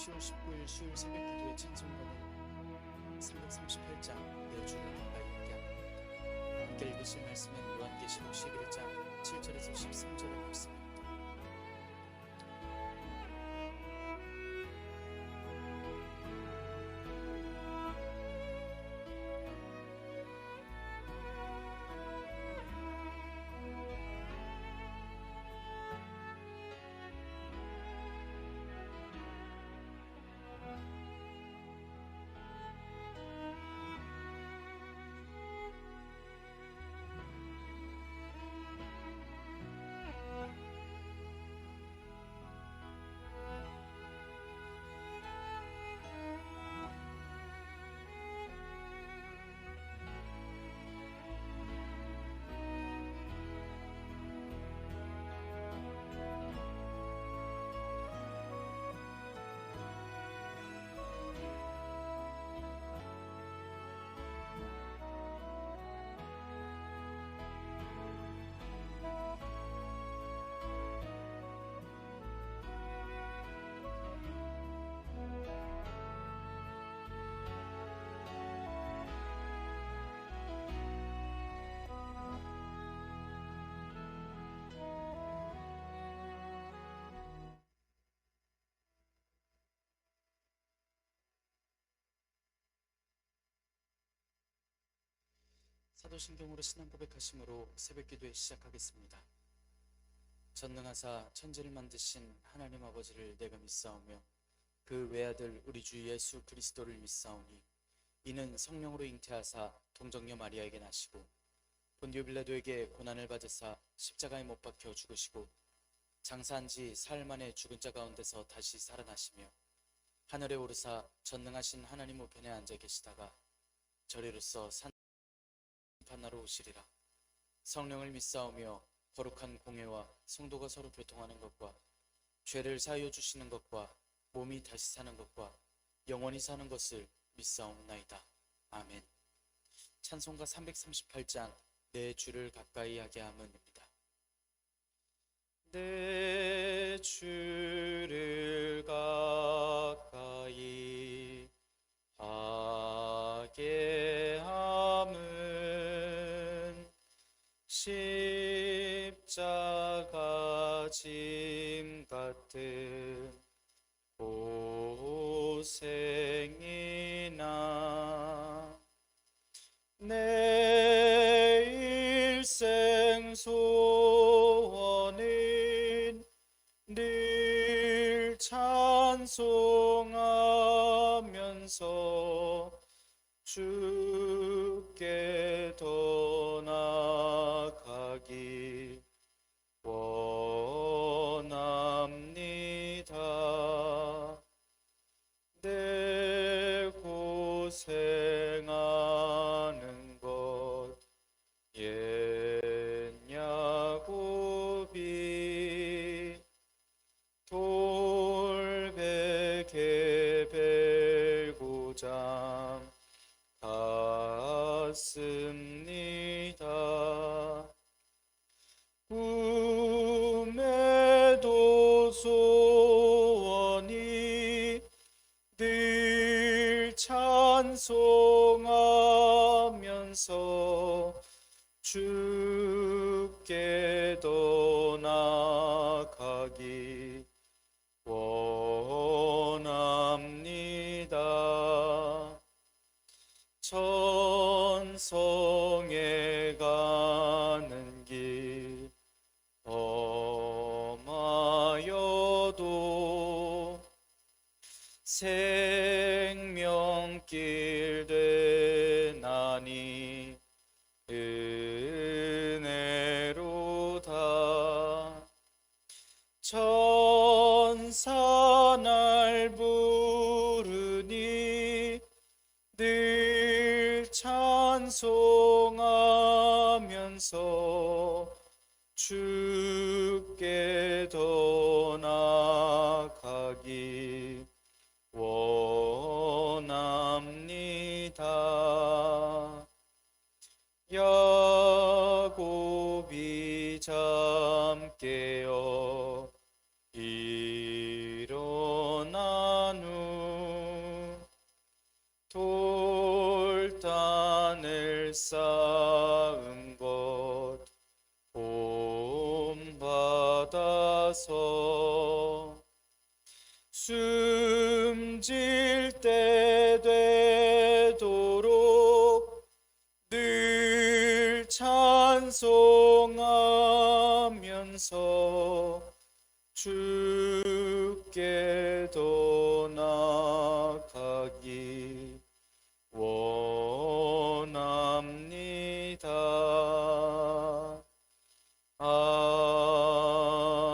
10월 19일 수요일 새벽 기도의 찬송가는 338장 내 주를 가까이 하게 합니다. 함께 읽으실 말씀은 요한계시록 11장 7절에서 13절의 말씀입니다. 사도신경으로 신앙 고백하심으로 새벽 기도에 시작하겠습니다. 전능하사 천지를 만드신 하나님 아버지를 내가 믿사오며 그 외아들 우리 주 예수 그리스도를 믿사오니 이는 성령으로 잉태하사 동정녀 마리아에게 나시고 본디오 빌라도에게 고난을 받으사 십자가에 못 박혀 죽으시고 장사한 지 사흘 만에 죽은 자 가운데서 다시 살아나시며 하늘에 오르사 전능하신 하나님 우편에 앉아 계시다가 저리로서 판하러 오시리라. 성령을 믿사오며 거룩한 공회와 성도가 서로 교통하는 것과 죄를 사하여 주시는 것과 몸이 다시 사는 것과 영원히 사는 것을 믿사옵나이다. 아멘. 찬송가 338장 내 주를 가까이 하게 함은입니다. 내 주를 가까이 하게 함은 십자가 짐 같은 고생이나 내 일생 소원은 늘 찬송하면서 주께 더 나아가기 원합니다. 내 고생하는 것 옛 야곱이 돌베개 벨고자 갔습니다. 꿈에도 소원이 늘 찬송하면서 주께 더 나아가기 원합니다. 천성에 가는 길 험하여도 생명길 되나니 은혜로다. 천사 날 부르니 늘 찬송하면서 주께 더 나아가기 원합니다. 야곱이 잠 깨어 일어난 후 산을 쌓은 것 본받아서 숨질 때 되도록 늘 찬송하면서 주께 더 나아가기 원합니다.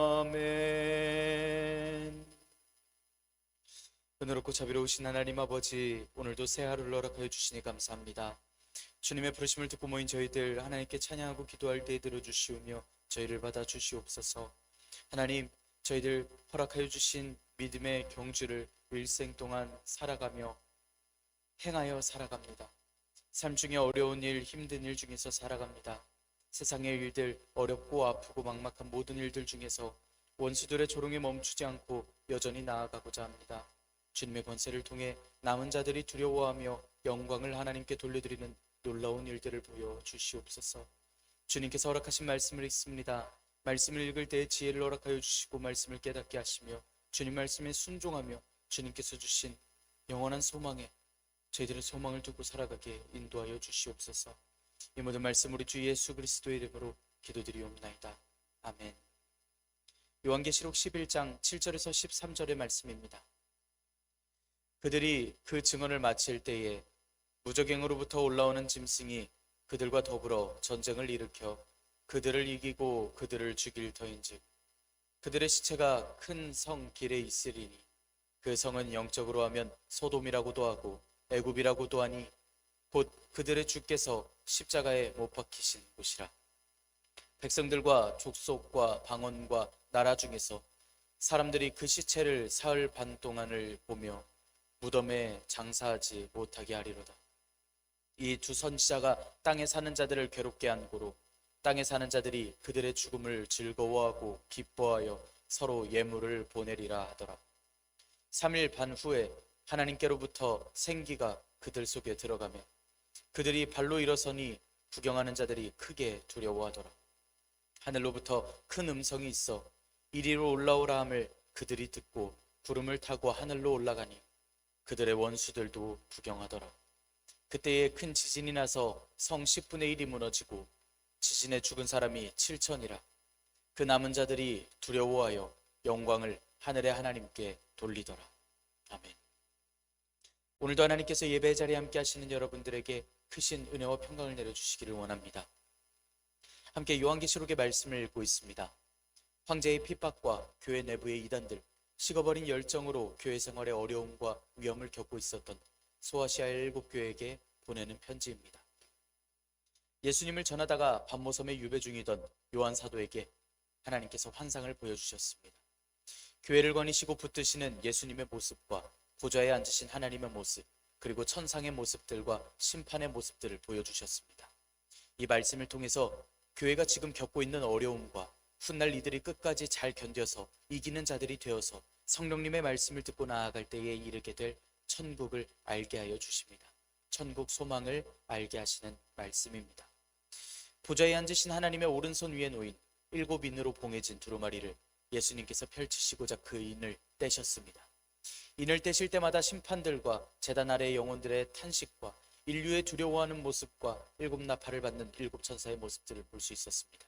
아멘. 은혜롭고 자비로우신 하나님 아버지, 오늘도 새 하루를 허락하여 주시니 감사합니다. 주님의 부르심을 듣고 모인 저희들 하나님께 찬양하고 기도할 때에 들어주시오며 저희를 받아 주시옵소서. 하나님, 저희들 허락하여 주신 믿음의 경주를 일생 동안 살아가며 행하여 살아갑니다. 삶 중에 어려운 일, 힘든 일 중에서 살아갑니다. 세상의 일들, 어렵고 아프고 막막한 모든 일들 중에서 원수들의 조롱에 멈추지 않고 여전히 나아가고자 합니다. 주님의 권세를 통해 남은 자들이 두려워하며 영광을 하나님께 돌려드리는 놀라운 일들을 보여주시옵소서. 주님께서 허락하신 말씀을 읽습니다. 말씀을 읽을 때에 지혜를 허락하여 주시고 말씀을 깨닫게 하시며 주님 말씀에 순종하며 주님께서 주신 영원한 소망에 저희들의 소망을 두고 살아가게 인도하여 주시옵소서. 이 모든 말씀 우리 주 예수 그리스도의 이름으로 기도드리옵나이다. 아멘. 요한계시록 11장 7절에서 13절의 말씀입니다. 그들이 그 증언을 마칠 때에 무저갱으로부터 올라오는 짐승이 그들과 더불어 전쟁을 일으켜 그들을 이기고 그들을 죽일 터인즉 그들의 시체가 큰 성 길에 있으리니 그 성은 영적으로 하면 소돔이라고도 하고 애굽이라고도 하니 곧 그들의 주께서 십자가에 못 박히신 곳이라. 백성들과 족속과 방언과 나라 중에서 사람들이 그 시체를 사흘 반 동안을 보며 무덤에 장사하지 못하게 하리로다. 이 두 선지자가 땅에 사는 자들을 괴롭게 한 고로 땅에 사는 자들이 그들의 죽음을 즐거워하고 기뻐하여 서로 예물을 보내리라 하더라. 3일 반 후에 하나님께로부터 생기가 그들 속에 들어가며 그들이 발로 일어서니 구경하는 자들이 크게 두려워하더라. 하늘로부터 큰 음성이 있어 이리로 올라오라 함을 그들이 듣고 구름을 타고 하늘로 올라가니 그들의 원수들도 구경하더라. 그때에 큰 지진이 나서 성 10분의 1이 무너지고 지진에 죽은 사람이 7천이라. 그 남은 자들이 두려워하여 영광을 하늘의 하나님께 돌리더라. 아멘. 오늘도 하나님께서 예배의 자리에 함께 하시는 여러분들에게 크신 은혜와 평강을 내려주시기를 원합니다. 함께 요한계시록의 말씀을 읽고 있습니다. 황제의 핍박과 교회 내부의 이단들, 식어버린 열정으로 교회 생활에 어려움과 위험을 겪고 있었던 소아시아의 7교회에게 보내는 편지입니다. 예수님을 전하다가 밤모섬에 유배 중이던 요한 사도에게 하나님께서 환상을 보여주셨습니다. 교회를 거니시고 붙드시는 예수님의 모습과 보좌에 앉으신 하나님의 모습, 그리고 천상의 모습들과 심판의 모습들을 보여주셨습니다. 이 말씀을 통해서 교회가 지금 겪고 있는 어려움과 훗날 이들이 끝까지 잘 견뎌서 이기는 자들이 되어서 성령님의 말씀을 듣고 나아갈 때에 이르게 될 천국을 알게 하여 주십니다. 천국 소망을 알게 하시는 말씀입니다. 보좌에 앉으신 하나님의 오른손 위에 놓인 7인으로 봉해진 두루마리를 예수님께서 펼치시고자 그 인을 떼셨습니다. 인을 떼실 때마다 심판들과 제단 아래의 영혼들의 탄식과 인류의 두려워하는 모습과 7나팔을 받는 7천사의 모습들을 볼 수 있었습니다.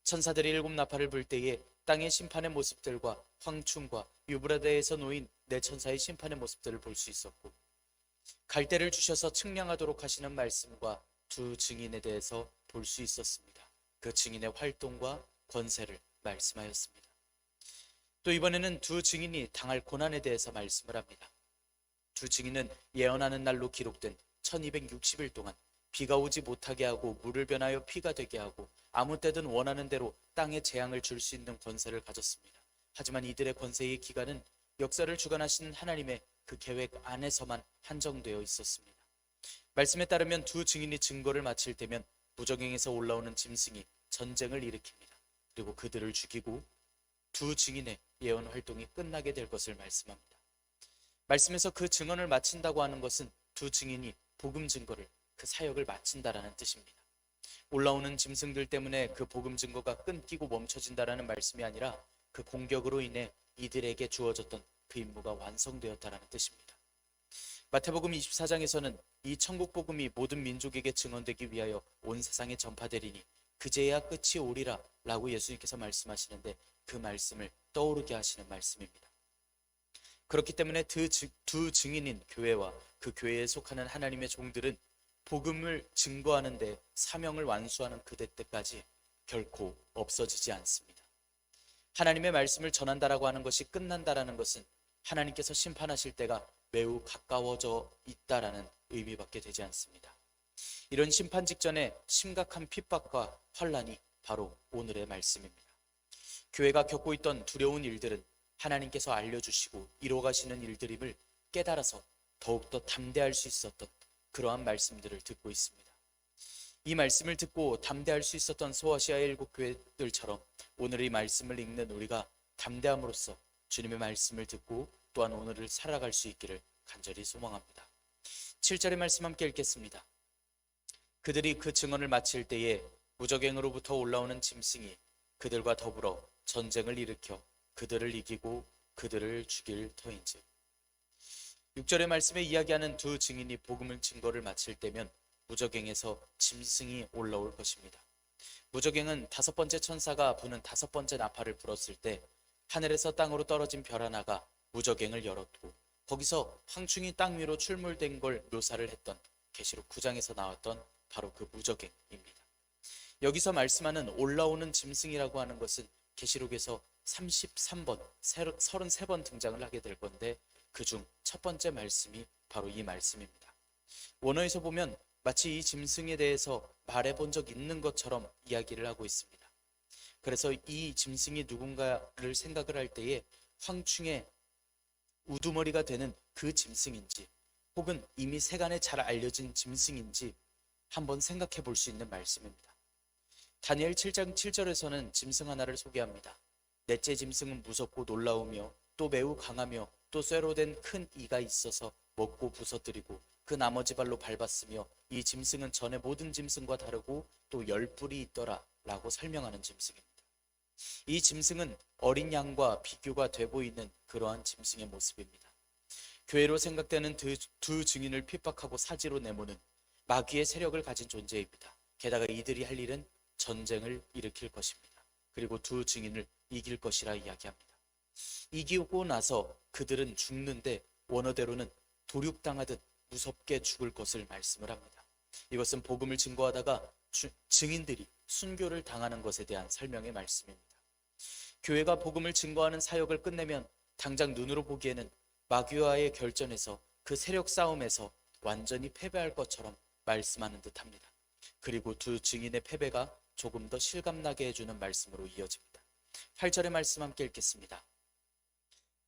천사들이 7나팔을 불 때에 땅의 심판의 모습들과 황충과 유브라데에서 놓인 4천사의 심판의 모습들을 볼 수 있었고, 갈대를 주셔서 측량하도록 하시는 말씀과 두 증인에 대해서 볼 수 있었습니다. 그 증인의 활동과 권세를 말씀하였습니다. 또 이번에는 두 증인이 당할 고난에 대해서 말씀을 합니다. 두 증인은 예언하는 날로 기록된 1260일 동안 비가 오지 못하게 하고 물을 변하여 피가 되게 하고 아무 때든 원하는 대로 땅에 재앙을 줄 수 있는 권세를 가졌습니다. 하지만 이들의 권세의 기간은 역사를 주관하시는 하나님의 그 계획 안에서만 한정되어 있었습니다. 말씀에 따르면 두 증인이 증거를 마칠 때면 무저갱에서 올라오는 짐승이 전쟁을 일으킵니다. 그리고 그들을 죽이고 두 증인의 예언 활동이 끝나게 될 것을 말씀합니다. 말씀에서 그 증언을 마친다고 하는 것은 두 증인이 복음 증거를 그 사역을 마친다라는 뜻입니다. 올라오는 짐승들 때문에 그 복음 증거가 끊기고 멈춰진다라는 말씀이 아니라 그 공격으로 인해 이들에게 주어졌던 그 임무가 완성되었다라는 뜻입니다. 마태복음 24장에서는 이 천국 복음이 모든 민족에게 증언되기 위하여 온 세상에 전파되리니 그제야 끝이 오리라 라고 예수님께서 말씀하시는데, 그 말씀을 떠오르게 하시는 말씀입니다. 그렇기 때문에 두 증인인 교회와 그 교회에 속하는 하나님의 종들은 복음을 증거하는 데 사명을 완수하는 그대 때까지 결코 없어지지 않습니다. 하나님의 말씀을 전한다라고 하는 것이 끝난다라는 것은 하나님께서 심판하실 때가 매우 가까워져 있다라는 의미밖에 되지 않습니다. 이런 심판 직전에 심각한 핍박과 환란이 바로 오늘의 말씀입니다. 교회가 겪고 있던 두려운 일들은 하나님께서 알려주시고 이루어가시는 일들임을 깨달아서 더욱더 담대할 수 있었던 그러한 말씀들을 듣고 있습니다. 이 말씀을 듣고 담대할 수 있었던 소아시아의 7교회들처럼 오늘 이 말씀을 읽는 우리가 담대함으로써 주님의 말씀을 듣고 또한 오늘을 살아갈 수 있기를 간절히 소망합니다. 7절의 말씀 함께 읽겠습니다. 그들이 그 증언을 마칠 때에 무적행으로부터 올라오는 짐승이 그들과 더불어 전쟁을 일으켜 그들을 이기고 그들을 죽일 터인즉. 6절의 말씀에 이야기하는 두 증인이 복음을 증거를 마칠 때면 무적행에서 짐승이 올라올 것입니다. 무적행은 5번째 천사가 부는 5번째 나팔을 불었을 때 하늘에서 땅으로 떨어진 별 하나가 무적행을 열었고, 거기서 황충이 땅 위로 출몰된 걸 묘사를 했던 계시록 9장에서 나왔던 바로 그 무적행입니다. 여기서 말씀하는 올라오는 짐승이라고 하는 것은 계시록에서 33번, 33번 등장을 하게 될 건데, 그중 첫 번째 말씀이 바로 이 말씀입니다. 원어에서 보면 마치 이 짐승에 대해서 말해본 적 있는 것처럼 이야기를 하고 있습니다. 그래서 이 짐승이 누군가를 생각을 할 때에 황충의 우두머리가 되는 그 짐승인지, 혹은 이미 세간에 잘 알려진 짐승인지 한번 생각해 볼 수 있는 말씀입니다. 다니엘 7장 7절에서는 짐승 하나를 소개합니다. 넷째 짐승은 무섭고 놀라우며 또 매우 강하며 또 쇠로 된 큰 이가 있어서 먹고 부서뜨리고 그 나머지 발로 밟았으며 이 짐승은 전에 모든 짐승과 다르고 또 10뿔이 있더라 라고 설명하는 짐승입니다. 이 짐승은 어린 양과 비교가 돼 보이는 그러한 짐승의 모습입니다. 교회로 생각되는 두 증인을 핍박하고 사지로 내모는 마귀의 세력을 가진 존재입니다. 게다가 이들이 할 일은 전쟁을 일으킬 것입니다. 그리고 두 증인을 이길 것이라 이야기합니다. 이기고 나서 그들은 죽는데 원어대로는 도륙당하듯 무섭게 죽을 것을 말씀을 합니다. 이것은 복음을 증거하다가 증인들이 순교를 당하는 것에 대한 설명의 말씀입니다. 교회가 복음을 증거하는 사역을 끝내면 당장 눈으로 보기에는 마귀와의 결전에서 그 세력 싸움에서 완전히 패배할 것처럼 말씀하는 듯합니다. 그리고 두 증인의 패배가 조금 더 실감나게 해주는 말씀으로 이어집니다. 8절의 말씀 함께 읽겠습니다.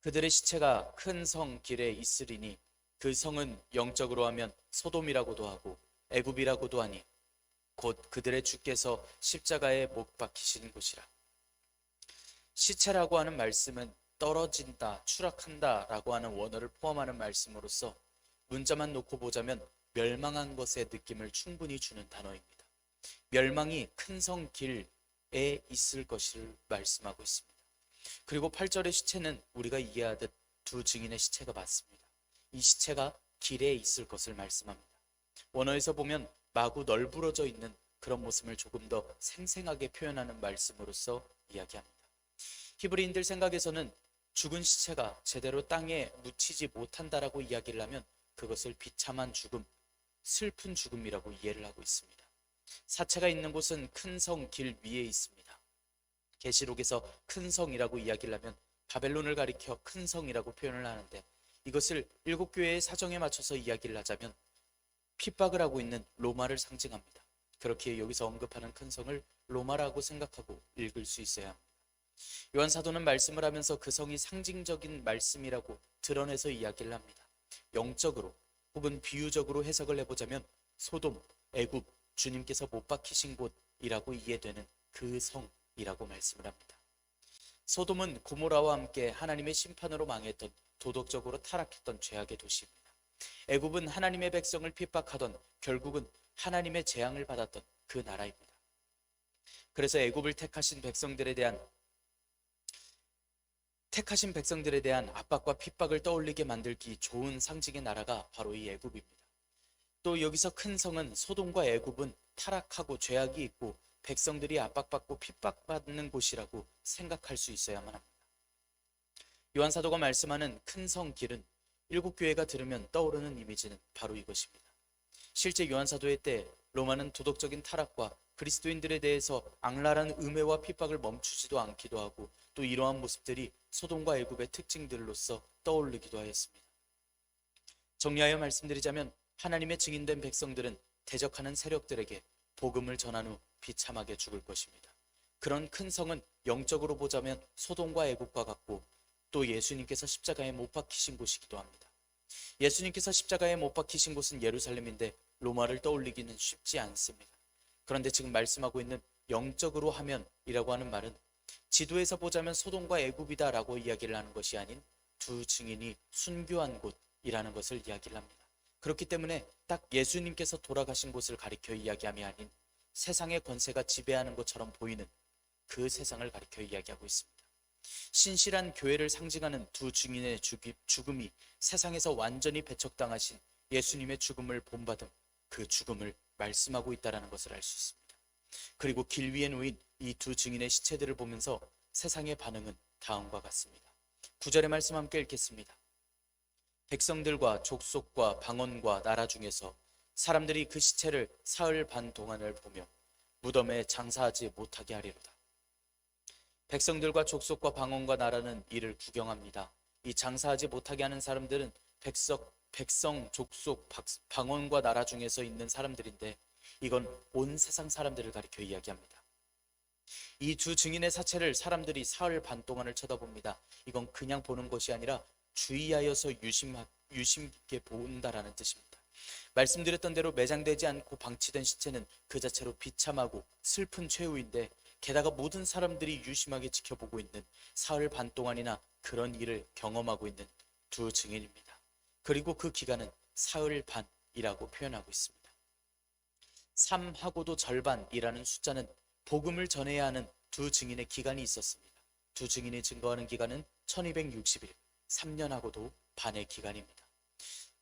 그들의 시체가 큰 성 길에 있으리니 그 성은 영적으로 하면 소돔이라고도 하고 애굽이라고도 하니 곧 그들의 주께서 십자가에 못 박히신 곳이라. 시체라고 하는 말씀은 떨어진다, 추락한다 라고 하는 원어를 포함하는 말씀으로서 문자만 놓고 보자면 멸망한 것의 느낌을 충분히 주는 단어입니다. 멸망이 큰 성 길에 있을 것을 말씀하고 있습니다. 그리고 8절의 시체는 우리가 이해하듯 두 증인의 시체가 맞습니다. 이 시체가 길에 있을 것을 말씀합니다. 원어에서 보면 마구 널브러져 있는 그런 모습을 조금 더 생생하게 표현하는 말씀으로서 이야기합니다. 히브리인들 생각에서는 죽은 시체가 제대로 땅에 묻히지 못한다라고 이야기를 하면 그것을 비참한 죽음, 슬픈 죽음이라고 이해를 하고 있습니다. 사체가 있는 곳은 큰 성 길 위에 있습니다. 계시록에서 큰 성이라고 이야기를 하면 바벨론을 가리켜 큰 성이라고 표현을 하는데, 이것을 7교회의 사정에 맞춰서 이야기를 하자면 핍박을 하고 있는 로마를 상징합니다. 그렇게 여기서 언급하는 큰 성을 로마라고 생각하고 읽을 수 있어야 합니다. 요한 사도는 말씀을 하면서 그 성이 상징적인 말씀이라고 드러내서 이야기를 합니다. 영적으로 혹은 비유적으로 해석을 해보자면 소돔, 애굽, 주님께서 못 박히신 곳이라고 이해되는 그 성이라고 말씀을 합니다. 소돔은 고모라와 함께 하나님의 심판으로 망했던 도덕적으로 타락했던 죄악의 도시입니다. 애굽은 하나님의 백성을 핍박하던 결국은 하나님의 재앙을 받았던 그 나라입니다. 그래서 애굽을 택하신 백성들에 대한 압박과 핍박을 떠올리게 만들기 좋은 상징의 나라가 바로 이 애굽입니다. 또 여기서 큰 성은 소돔과 애굽은 타락하고 죄악이 있고 백성들이 압박받고 핍박받는 곳이라고 생각할 수 있어야만 합니다. 요한사도가 말씀하는 큰 성 길은 일곱 교회가 들으면 떠오르는 이미지는 바로 이것입니다. 실제 요한사도의 때 로마는 도덕적인 타락과 그리스도인들에 대해서 악랄한 음해와 핍박을 멈추지도 않기도 하고 또 이러한 모습들이 소돔과 애굽의 특징들로서 떠오르기도 하였습니다. 정리하여 말씀드리자면 하나님의 증인된 백성들은 대적하는 세력들에게 복음을 전한 후 비참하게 죽을 것입니다. 그런 큰 성은 영적으로 보자면 소돔과 애굽과 같고 또 예수님께서 십자가에 못 박히신 곳이기도 합니다. 예수님께서 십자가에 못 박히신 곳은 예루살렘인데 로마를 떠올리기는 쉽지 않습니다. 그런데 지금 말씀하고 있는 영적으로 하면이라고 하는 말은 지도에서 보자면 소돔과 애굽이다 라고 이야기를 하는 것이 아닌 두 증인이 순교한 곳이라는 것을 이야기를 합니다. 그렇기 때문에 딱 예수님께서 돌아가신 곳을 가리켜 이야기함이 아닌 세상의 권세가 지배하는 것처럼 보이는 그 세상을 가리켜 이야기하고 있습니다. 신실한 교회를 상징하는 두 증인의 죽음이 세상에서 완전히 배척당하신 예수님의 죽음을 본받음, 그 죽음을 말씀하고 있다는 것을 알 수 있습니다. 그리고 길 위에 놓인 이 두 증인의 시체들을 보면서 세상의 반응은 다음과 같습니다. 9절의 말씀 함께 읽겠습니다. 백성들과 족속과 방언과 나라 중에서 사람들이 그 시체를 사흘 반 동안을 보며 무덤에 장사하지 못하게 하리로다. 백성들과 족속과 방언과 나라는 이를 구경합니다. 이 장사하지 못하게 하는 사람들은 백성, 족속, 방언과 나라 중에서 있는 사람들인데 이건 온 세상 사람들을 가리켜 이야기합니다. 이 두 증인의 사체를 사람들이 사흘 반 동안을 쳐다봅니다. 이건 그냥 보는 것이 아니라 주의하여서 유심 깊게 본다라는 뜻입니다. 말씀드렸던 대로 매장되지 않고 방치된 시체는 그 자체로 비참하고 슬픈 최후인데 게다가 모든 사람들이 유심하게 지켜보고 있는 사흘 반 동안이나 그런 일을 경험하고 있는 두 증인입니다. 그리고 그 기간은 사흘 반이라고 표현하고 있습니다. 3하고도 절반이라는 숫자는 복음을 전해야 하는 두 증인의 기간이 있었습니다. 두 증인이 증거하는 기간은 1260일, 3년하고도 반의 기간입니다.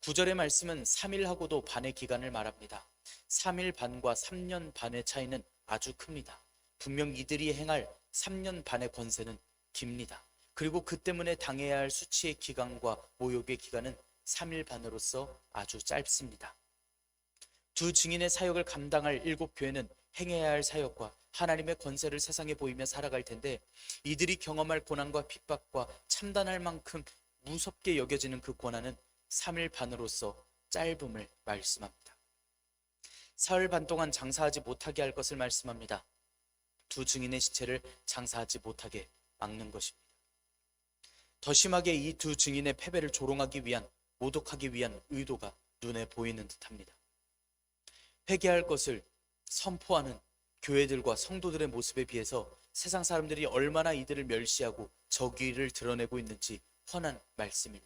9절의 말씀은 3일하고도 반의 기간을 말합니다. 3일 반과 3년 반의 차이는 아주 큽니다. 분명 이들이 행할 3년 반의 권세는 깁니다. 그리고 그 때문에 당해야 할 수치의 기간과 모욕의 기간은 3일 반으로서 아주 짧습니다. 두 증인의 사역을 감당할 일곱 교회는 행해야 할 사역과 하나님의 권세를 세상에 보이며 살아갈 텐데 이들이 경험할 고난과 핍박과 참단할 만큼 무섭게 여겨지는 그 고난은 3일 반으로서 짧음을 말씀합니다. 사흘 반 동안 장사하지 못하게 할 것을 말씀합니다. 두 증인의 시체를 장사하지 못하게 막는 것입니다. 더 심하게 이 두 증인의 패배를 조롱하기 위한, 모독하기 위한 의도가 눈에 보이는 듯합니다. 회개할 것을 선포하는 교회들과 성도들의 모습에 비해서 세상 사람들이 얼마나 이들을 멸시하고 적의를 드러내고 있는지 훤한 말씀입니다.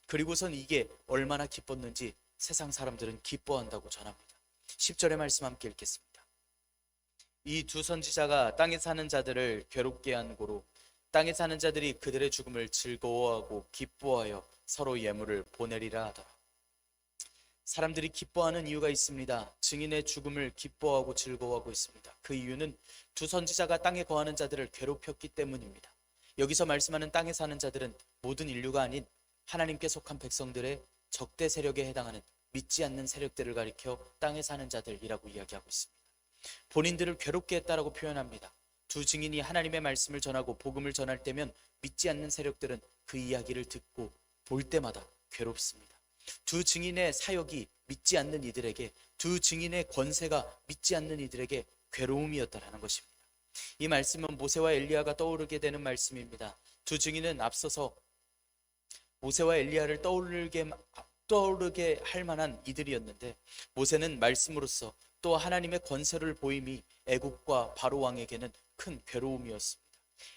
그리고선 이게 얼마나 기뻤는지 세상 사람들은 기뻐한다고 전합니다. 10절의 말씀 함께 읽겠습니다. 이 두 선지자가 땅에 사는 자들을 괴롭게 한 고로 땅에 사는 자들이 그들의 죽음을 즐거워하고 기뻐하여 서로 예물을 보내리라 하더라. 사람들이 기뻐하는 이유가 있습니다. 증인의 죽음을 기뻐하고 즐거워하고 있습니다. 그 이유는 두 선지자가 땅에 거하는 자들을 괴롭혔기 때문입니다. 여기서 말씀하는 땅에 사는 자들은 모든 인류가 아닌 하나님께 속한 백성들의 적대 세력에 해당하는 믿지 않는 세력들을 가리켜 땅에 사는 자들이라고 이야기하고 있습니다. 본인들을 괴롭게 했다라고 표현합니다. 두 증인이 하나님의 말씀을 전하고 복음을 전할 때면 믿지 않는 세력들은 그 이야기를 듣고 볼 때마다 괴롭습니다. 두 증인의 사역이 믿지 않는 이들에게, 두 증인의 권세가 믿지 않는 이들에게 괴로움이었다라는 것입니다. 이 말씀은 모세와 엘리야가 떠오르게 되는 말씀입니다. 두 증인은 앞서서 모세와 엘리야를 떠오르게 할 만한 이들이었는데 모세는 말씀으로써 또 하나님의 권세를 보임이 애국과 바로 왕에게는 큰 괴로움이었습니다.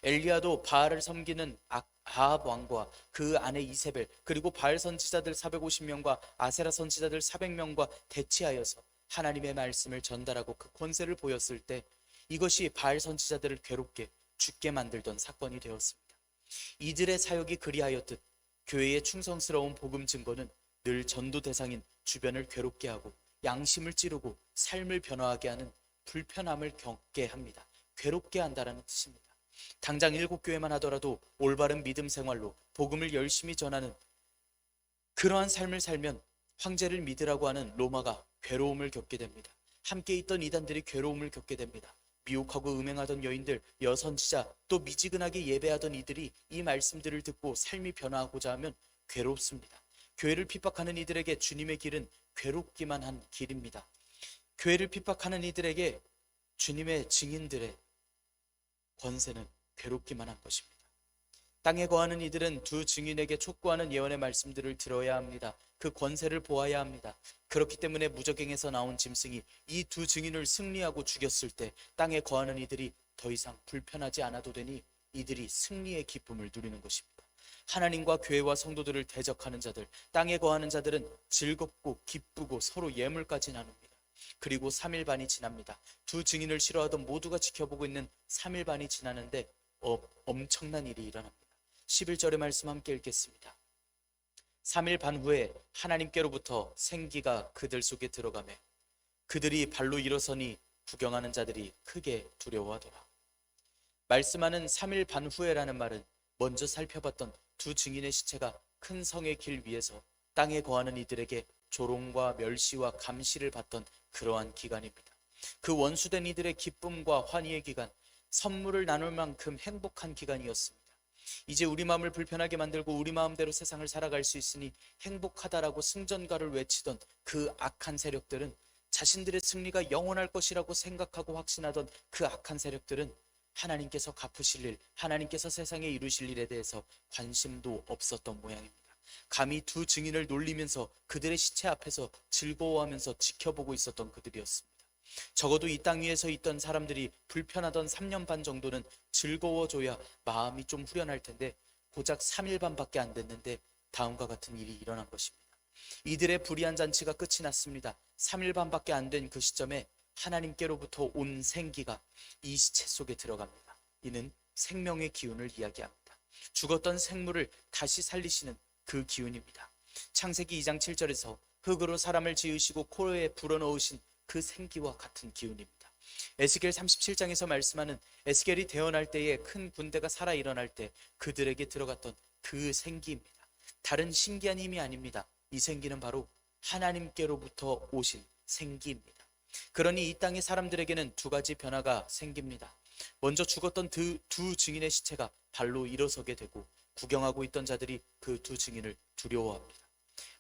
엘리야도 바알을 섬기는 아합 왕과 그 아내 이세벨 그리고 바알 선지자들 450명과 아세라 선지자들 400명과 대치하여서 하나님의 말씀을 전달하고 그 권세를 보였을 때 이것이 바알 선지자들을 괴롭게 죽게 만들던 사건이 되었습니다. 이들의 사역이 그리하였듯 교회의 충성스러운 복음 증거는 늘 전도 대상인 주변을 괴롭게 하고 양심을 찌르고 삶을 변화하게 하는 불편함을 겪게 합니다. 괴롭게 한다라는 뜻입니다. 당장 7교회만 하더라도 올바른 믿음 생활로 복음을 열심히 전하는 그러한 삶을 살면 황제를 믿으라고 하는 로마가 괴로움을 겪게 됩니다. 함께 있던 이단들이 괴로움을 겪게 됩니다. 미혹하고 음행하던 여인들, 여선지자, 또 미지근하게 예배하던 이들이 이 말씀들을 듣고 삶이 변화하고자 하면 괴롭습니다. 교회를 핍박하는 이들에게 주님의 길은 괴롭기만 한 길입니다. 교회를 핍박하는 이들에게 주님의 증인들의 권세는 괴롭기만 한 것입니다. 땅에 거하는 이들은 두 증인에게 촉구하는 예언의 말씀들을 들어야 합니다. 그 권세를 보아야 합니다. 그렇기 때문에 무저갱에서 나온 짐승이 이 두 증인을 승리하고 죽였을 때 땅에 거하는 이들이 더 이상 불편하지 않아도 되니 이들이 승리의 기쁨을 누리는 것입니다. 하나님과 교회와 성도들을 대적하는 자들, 땅에 거하는 자들은 즐겁고 기쁘고 서로 예물까지 나눕니다. 그리고 3일 반이 지납니다. 두 증인을 싫어하던 모두가 지켜보고 있는 3일 반이 지나는데 엄청난 일이 일어납니다. 11절의 말씀 함께 읽겠습니다. 3일 반 후에 하나님께로부터 생기가 그들 속에 들어가매 그들이 발로 일어서니 구경하는 자들이 크게 두려워하더라. 말씀하는 3일 반 후에라는 말은 먼저 살펴봤던 두 증인의 시체가 큰 성의 길 위에서 땅에 거하는 이들에게 조롱과 멸시와 감시를 받던 그러한 기간입니다. 그 원수된 이들의 기쁨과 환희의 기간, 선물을 나눌 만큼 행복한 기간이었습니다. 이제 우리 마음을 불편하게 만들고 우리 마음대로 세상을 살아갈 수 있으니 행복하다라고 승전가를 외치던 그 악한 세력들은, 자신들의 승리가 영원할 것이라고 생각하고 확신하던 그 악한 세력들은 하나님께서 갚으실 일, 하나님께서 세상에 이루실 일에 대해서 관심도 없었던 모양입니다. 감히 두 증인을 놀리면서 그들의 시체 앞에서 즐거워하면서 지켜보고 있었던 그들이었습니다. 적어도 이 땅 위에서 있던 사람들이 불편하던 3년 반 정도는 즐거워줘야 마음이 좀 후련할 텐데 고작 3일 반밖에 안 됐는데 다음과 같은 일이 일어난 것입니다. 이들의 불의한 잔치가 끝이 났습니다. 3일 반밖에 안 된 그 시점에 하나님께로부터 온 생기가 이 시체 속에 들어갑니다. 이는 생명의 기운을 이야기합니다. 죽었던 생물을 다시 살리시는 그 기운입니다. 창세기 2장 7절에서 흙으로 사람을 지으시고 코에 불어넣으신 그 생기와 같은 기운입니다. 에스겔 37장에서 말씀하는 에스겔이 태어날 때에 큰 군대가 살아 일어날 때 그들에게 들어갔던 그 생기입니다. 다른 신기한 힘이 아닙니다. 이 생기는 바로 하나님께로부터 오신 생기입니다. 그러니 이 땅의 사람들에게는 두 가지 변화가 생깁니다. 먼저 죽었던 두 증인의 시체가 발로 일어서게 되고 구경하고 있던 자들이 그 두 증인을 두려워합니다.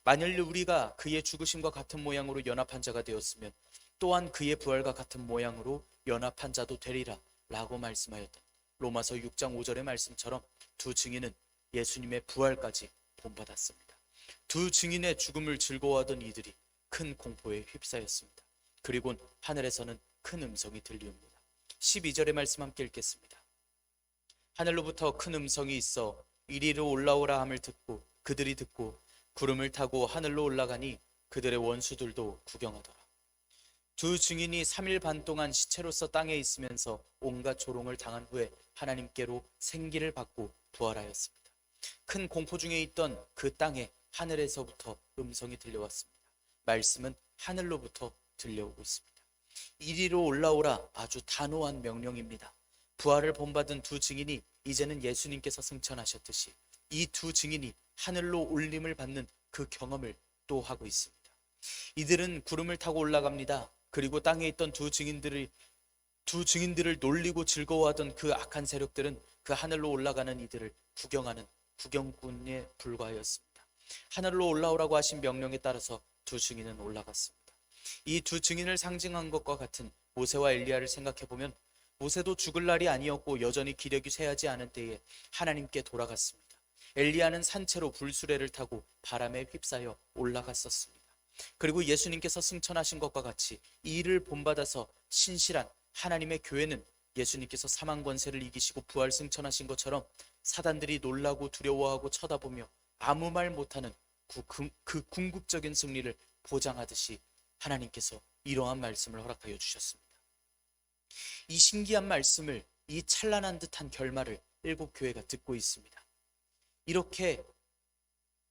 만일 우리가 그의 죽으심과 같은 모양으로 연합한 자가 되었으면 또한 그의 부활과 같은 모양으로 연합한 자도 되리라 라고 말씀하였던 로마서 6장 5절의 말씀처럼 두 증인은 예수님의 부활까지 본받았습니다. 두 증인의 죽음을 즐거워하던 이들이 큰 공포에 휩싸였습니다. 그리고 하늘에서는 큰 음성이 들리옵니다. 12절의 말씀 함께 읽겠습니다. 하늘로부터 큰 음성이 있어 이리로 올라오라 함을 듣고 그들이 듣고 구름을 타고 하늘로 올라가니 그들의 원수들도 구경하더라. 두 증인이 3일 반 동안 시체로서 땅에 있으면서 온갖 조롱을 당한 후에 하나님께로 생기를 받고 부활하였습니다. 큰 공포 중에 있던 그 땅에 하늘에서부터 음성이 들려왔습니다. 말씀은 하늘로부터 들려오고 있습니다. 이리로 올라오라, 아주 단호한 명령입니다. 부활을 본받은 두 증인이 이제는 예수님께서 승천하셨듯이 이 두 증인이 하늘로 올림을 받는 그 경험을 또 하고 있습니다. 이들은 구름을 타고 올라갑니다. 그리고 땅에 있던 두 증인들을 놀리고 즐거워하던 그 악한 세력들은 그 하늘로 올라가는 이들을 구경하는 구경꾼에 불과하였습니다. 하늘로 올라오라고 하신 명령에 따라서 두 증인은 올라갔습니다. 이 두 증인을 상징한 것과 같은 모세와 엘리야를 생각해보면 모세도 죽을 날이 아니었고 여전히 기력이 쇠하지 않은 때에 하나님께 돌아갔습니다. 엘리야는 산채로 불수레를 타고 바람에 휩싸여 올라갔었습니다. 그리고 예수님께서 승천하신 것과 같이 이 일을 본받아서 신실한 하나님의 교회는 예수님께서 사망 권세를 이기시고 부활 승천하신 것처럼 사단들이 놀라고 두려워하고 쳐다보며 아무 말 못하는 그 궁극적인 승리를 보장하듯이 하나님께서 이러한 말씀을 허락하여 주셨습니다. 이 신기한 말씀을, 이 찬란한 듯한 결말을 일곱 교회가 듣고 있습니다. 이렇게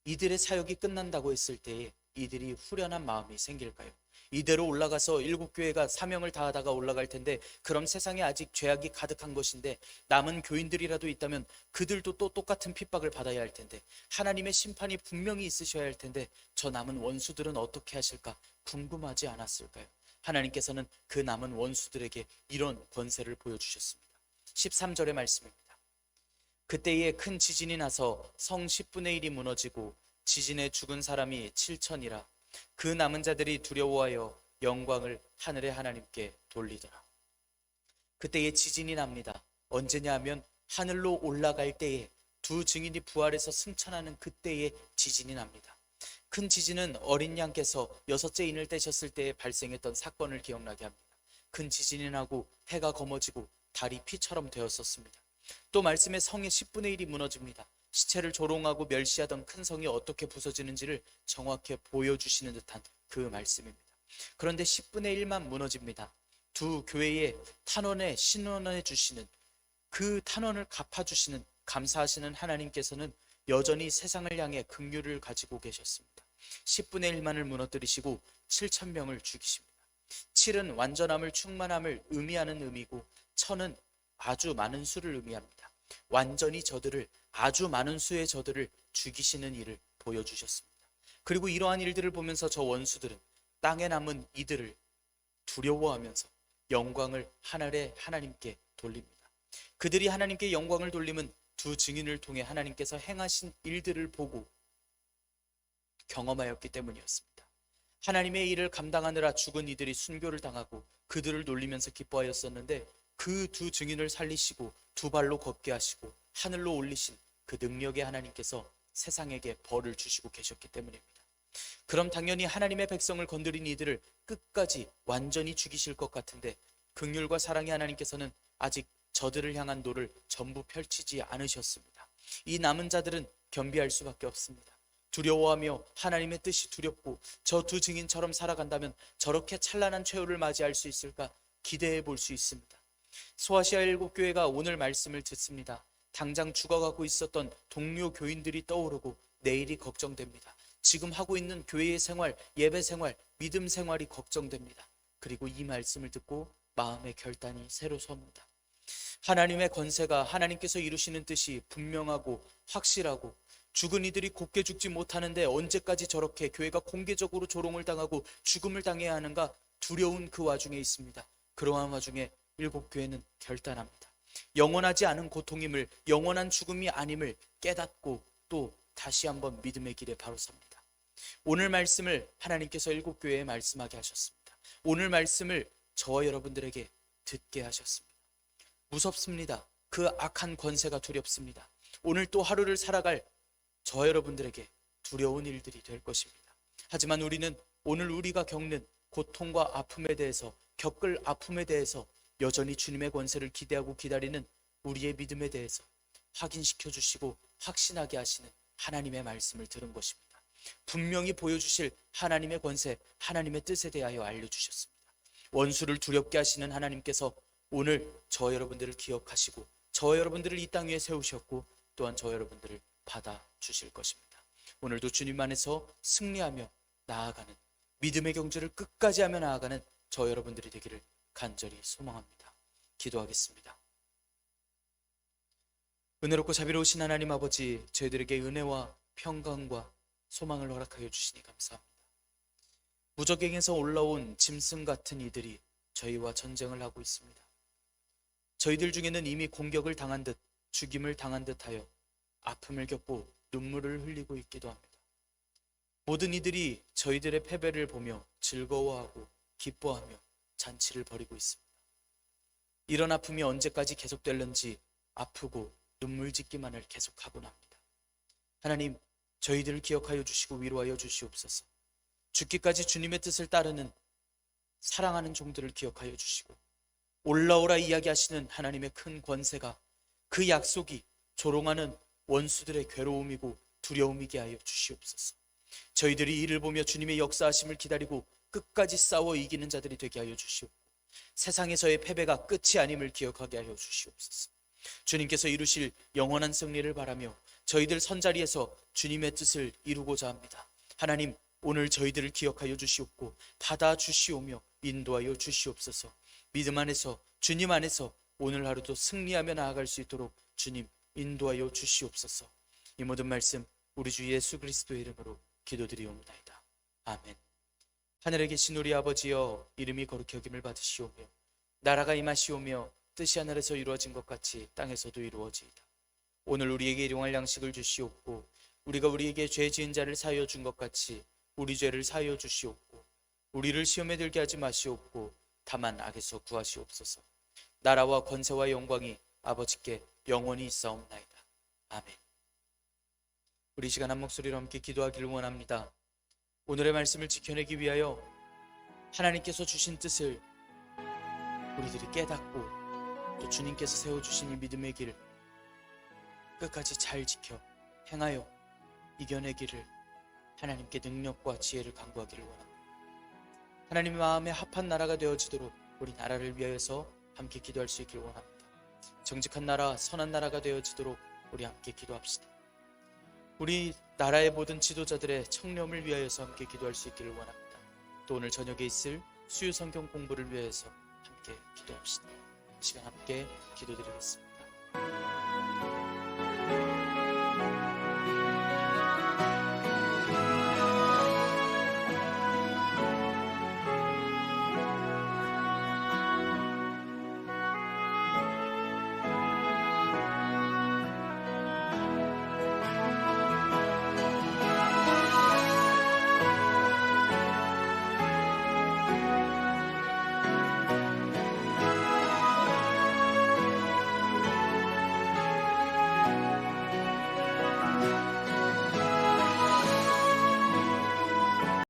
이들의 사역이 끝난다고 했을 때에 이들이 후련한 마음이 생길까요? 이대로 올라가서 일곱 교회가 사명을 다하다가 올라갈 텐데, 그럼 세상에 아직 죄악이 가득한 것인데 남은 교인들이라도 있다면 그들도 또 똑같은 핍박을 받아야 할 텐데, 하나님의 심판이 분명히 있으셔야 할 텐데 저 남은 원수들은 어떻게 하실까 궁금하지 않았을까요? 하나님께서는 그 남은 원수들에게 이런 권세를 보여주셨습니다. 13절의 말씀입니다. 그때에 큰 지진이 나서 성 10분의 1이 무너지고 지진에 죽은 사람이 7천이라. 그 남은 자들이 두려워하여 영광을 하늘의 하나님께 돌리더라. 그때에 지진이 납니다. 언제냐 하면 하늘로 올라갈 때에, 두 증인이 부활해서 승천하는 그때에 지진이 납니다. 큰 지진은 어린 양께서 6째 인을 떼셨을 때에 발생했던 사건을 기억나게 합니다. 큰 지진이 나고 해가 검어지고 달이 피처럼 되었었습니다. 또 말씀에 성의 10분의 1이 무너집니다. 시체를 조롱하고 멸시하던 큰 성이 어떻게 부서지는지를 정확히 보여주시는 듯한 그 말씀입니다. 그런데 10분의 1만 무너집니다. 두 교회의 탄원에 신원해 주시는, 그 탄원을 갚아주시는, 감사하시는 하나님께서는 여전히 세상을 향해 긍휼을 가지고 계셨습니다. 10분의 1만을 무너뜨리시고 7천 명을 죽이십니다. 7은 완전함을, 충만함을 의미하는 의미고, 천은 아주 많은 수를 의미합니다. 완전히 저들을, 아주 많은 수의 저들을 죽이시는 일을 보여주셨습니다. 그리고 이러한 일들을 보면서 저 원수들은 땅에 남은 이들을 두려워하면서 영광을 하늘의 하나님께 돌립니다. 그들이 하나님께 영광을 돌림은 두 증인을 통해 하나님께서 행하신 일들을 보고 경험하였기 때문이었습니다. 하나님의 일을 감당하느라 죽은 이들이 순교를 당하고 그들을 놀리면서 기뻐하였었는데, 그 두 증인을 살리시고 두 발로 걷게 하시고 하늘로 올리신 그 능력의 하나님께서 세상에게 벌을 주시고 계셨기 때문입니다. 그럼 당연히 하나님의 백성을 건드린 이들을 끝까지 완전히 죽이실 것 같은데, 긍휼과 사랑의 하나님께서는 아직 저들을 향한 노를 전부 펼치지 않으셨습니다. 이 남은 자들은 겸비할 수밖에 없습니다. 두려워하며 하나님의 뜻이 두렵고 저 두 증인처럼 살아간다면 저렇게 찬란한 최후를 맞이할 수 있을까 기대해 볼 수 있습니다. 소아시아 일곱 교회가 오늘 말씀을 듣습니다. 당장 죽어가고 있었던 동료 교인들이 떠오르고 내일이 걱정됩니다. 지금 하고 있는 교회의 생활, 예배 생활, 믿음 생활이 걱정됩니다. 그리고 이 말씀을 듣고 마음의 결단이 새로 섭니다. 하나님의 권세가, 하나님께서 이루시는 뜻이 분명하고 확실하고, 죽은 이들이 곱게 죽지 못하는데 언제까지 저렇게 교회가 공개적으로 조롱을 당하고 죽음을 당해야 하는가 두려운 그 와중에 있습니다. 그러한 와중에 일곱 교회는 결단합니다. 영원하지 않은 고통임을, 영원한 죽음이 아님을 깨닫고 또 다시 한번 믿음의 길에 바로 섭니다. 오늘 말씀을 하나님께서 일곱 교회에 말씀하게 하셨습니다. 오늘 말씀을 저와 여러분들에게 듣게 하셨습니다. 무섭습니다. 그 악한 권세가 두렵습니다. 오늘 또 하루를 살아갈 저와 여러분들에게 두려운 일들이 될 것입니다. 하지만 우리는 오늘 우리가 겪는 고통과 아픔에 대해서, 겪을 아픔에 대해서 여전히 주님의 권세를 기대하고 기다리는 우리의 믿음에 대해서 확인시켜 주시고 확신하게 하시는 하나님의 말씀을 들은 것입니다. 분명히 보여주실 하나님의 권세, 하나님의 뜻에 대하여 알려주셨습니다. 원수를 두렵게 하시는 하나님께서 오늘 저 여러분들을 기억하시고 저 여러분들을 이 땅 위에 세우셨고 또한 저 여러분들을 받아주실 것입니다. 오늘도 주님 안에서 승리하며 나아가는, 믿음의 경주를 끝까지 하며 나아가는 저 여러분들이 되기를 간절히 소망합니다. 기도하겠습니다. 은혜롭고 자비로우신 하나님 아버지, 저희들에게 은혜와 평강과 소망을 허락하여 주시니 감사합니다. 무적행에서 올라온 짐승 같은 이들이 저희와 전쟁을 하고 있습니다. 저희들 중에는 이미 공격을 당한 듯, 죽임을 당한 듯하여 아픔을 겪고 눈물을 흘리고 있기도 합니다. 모든 이들이 저희들의 패배를 보며 즐거워하고 기뻐하며 잔치를 벌이고 있습니다. 이런 아픔이 언제까지 계속될는지 아프고 눈물 짓기만을 계속하곤 합니다. 하나님, 저희들을 기억하여 주시고 위로하여 주시옵소서. 죽기까지 주님의 뜻을 따르는 사랑하는 종들을 기억하여 주시고 올라오라 이야기하시는 하나님의 큰 권세가, 그 약속이 조롱하는 원수들의 괴로움이고 두려움이게 하여 주시옵소서. 저희들이 이를 보며 주님의 역사하심을 기다리고 끝까지 싸워 이기는 자들이 되게 하여 주시옵고, 세상에서의 패배가 끝이 아님을 기억하게 하여 주시옵소서. 주님께서 이루실 영원한 승리를 바라며 저희들 선자리에서 주님의 뜻을 이루고자 합니다. 하나님, 오늘 저희들을 기억하여 주시옵고 받아주시오며 인도하여 주시옵소서. 믿음 안에서, 주님 안에서 오늘 하루도 승리하며 나아갈 수 있도록 주님 인도하여 주시옵소서. 이 모든 말씀 우리 주 예수 그리스도의 이름으로 기도드리옵나이다. 아멘. 하늘에 계신 우리 아버지여, 이름이 거룩히 여김을 받으시오며 나라가 임하시오며 뜻이 하늘에서 이루어진 것 같이 땅에서도 이루어지이다. 오늘 우리에게 일용할 양식을 주시옵고 우리가 우리에게 죄 지은 자를 사하여 준 것 같이 우리 죄를 사하여 주시옵고 우리를 시험에 들게 하지 마시옵고 다만 악에서 구하시옵소서. 나라와 권세와 영광이 아버지께 영원히 있사옵나이다. 아멘. 우리 시간 한 목소리로 함께 기도하기를 원합니다. 오늘의 말씀을 지켜내기 위하여 하나님께서 주신 뜻을 우리들이 깨닫고 또 주님께서 세워주신 이 믿음의 길 끝까지 잘 지켜 행하여 이겨내기를 하나님께 능력과 지혜를 간구하기를 원합니다. 하나님의 마음에 합한 나라가 되어지도록 우리 나라를 위하여서 함께 기도할 수 있기를 원합니다. 정직한 나라, 선한 나라가 되어지도록 우리 함께 기도합시다. 우리 나라의 모든 지도자들의 청렴을 위하여서 함께 기도할 수 있기를 원합니다. 또 오늘 저녁에 있을 수요 성경 공부를 위하여서 함께 기도합시다. 시간 함께 기도드리겠습니다.